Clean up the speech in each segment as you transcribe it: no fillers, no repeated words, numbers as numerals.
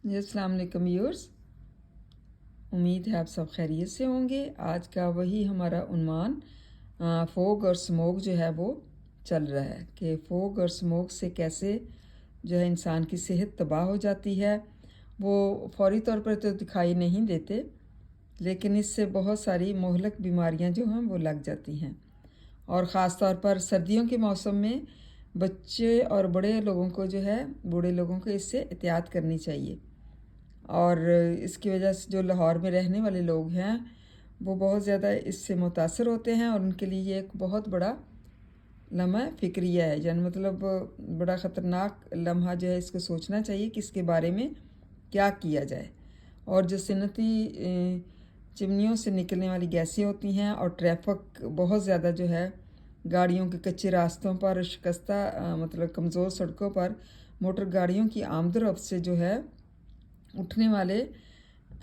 जी अस्सलाम वालेकुम व्यूअर्स, उम्मीद है आप सब खैरियत से होंगे। आज का वही हमारा उन्वान फोग और स्मोक जो है वो चल रहा है कि फोग और स्मोक से कैसे जो है इंसान की सेहत तबाह हो जाती है। वो फौरी तौर पर तो दिखाई नहीं देते, लेकिन इससे बहुत सारी मोहलक बीमारियां जो हैं वो लग जाती हैं। और ख़ास तौर पर सर्दियों के मौसम में बच्चे और बड़े लोगों को जो है बूढ़े लोगों को इससे एहतियात करनी चाहिए। और इसकी वजह से जो लाहौर में रहने वाले लोग हैं वो बहुत ज़्यादा इससे मुतासर होते हैं, और उनके लिए ये एक बहुत बड़ा लम्हा फ़िक्रिया है, यानी मतलब बड़ा ख़तरनाक लम्हा जो है। इसको सोचना चाहिए कि इसके बारे में क्या किया जाए। और जो सनती चिमनियों से निकलने वाली गैसें होती हैं, और ट्रैफिक बहुत ज़्यादा जो है, गाड़ियों के कच्चे रास्तों पर, शिकस्ता मतलब कमज़ोर सड़कों पर मोटर गाड़ियों की आमद-ओ-रफ्त से जो है उठने वाले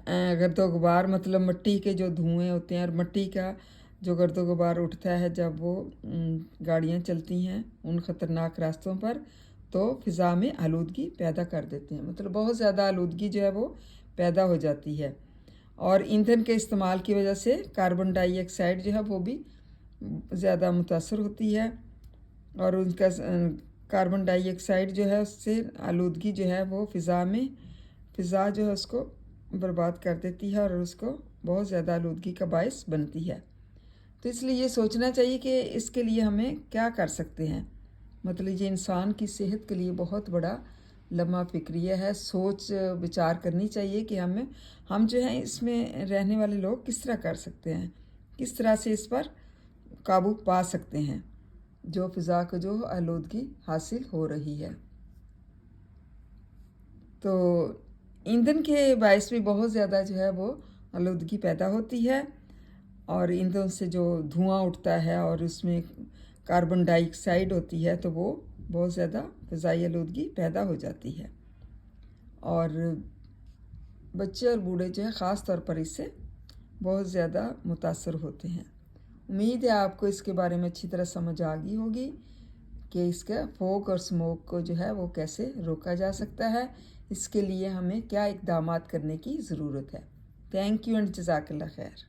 गर्दो गुबार, मतलब मिट्टी के जो धुएँ होते हैं और मिट्टी का जो गर्दो गुबार उठता है जब वो गाड़ियाँ चलती हैं उन ख़तरनाक रास्तों पर, तो फ़िज़ा में आलूदगी पैदा कर देते हैं। मतलब बहुत ज़्यादा आलूदगी जो है वो पैदा हो जाती है। और ईंधन के इस्तेमाल की वजह से कार्बन डाइऑक्साइड जो है वो भी ज़्यादा मुतासर होती है, और उनका कार्बन डाइऑक्साइड जो है उससे आलूदगी जो है वो फ़िज़ा जो है उसको बर्बाद कर देती है, और उसको बहुत ज़्यादा आलूदगी का बायस बनती है। तो इसलिए ये सोचना चाहिए कि इसके लिए हमें क्या कर सकते हैं। मतलब ये इंसान की सेहत के लिए बहुत बड़ा लम्हा फ़िक्रिया है। सोच विचार करनी चाहिए कि हम जो हैं इसमें रहने वाले लोग किस तरह कर सकते हैं, किस तरह से इस पर काबू पा सकते हैं जो फ़िज़ा को जो आलूदगी हासिल हो रही है। तो ईंधन के बायस भी बहुत ज़्यादा जो है वो आलूदगी पैदा होती है, और ईंधन से जो धुआं उठता है और उसमें कार्बन डाइऑक्साइड होती है, तो वो बहुत ज़्यादा फ़िज़ाई आलूदगी पैदा हो जाती है। और बच्चे और बूढ़े जो है ख़ास तौर पर इससे बहुत ज़्यादा मुतासर होते हैं। उम्मीद है आपको इसके बारे में अच्छी तरह समझ आ गई होगी कि इसका फोग और स्मोक को जो है वो कैसे रोका जा सकता है। इसके लिए हमें क्या इक़दामात करने की ज़रूरत है। थैंक यू एंड जज़ाकल्लाह खैर।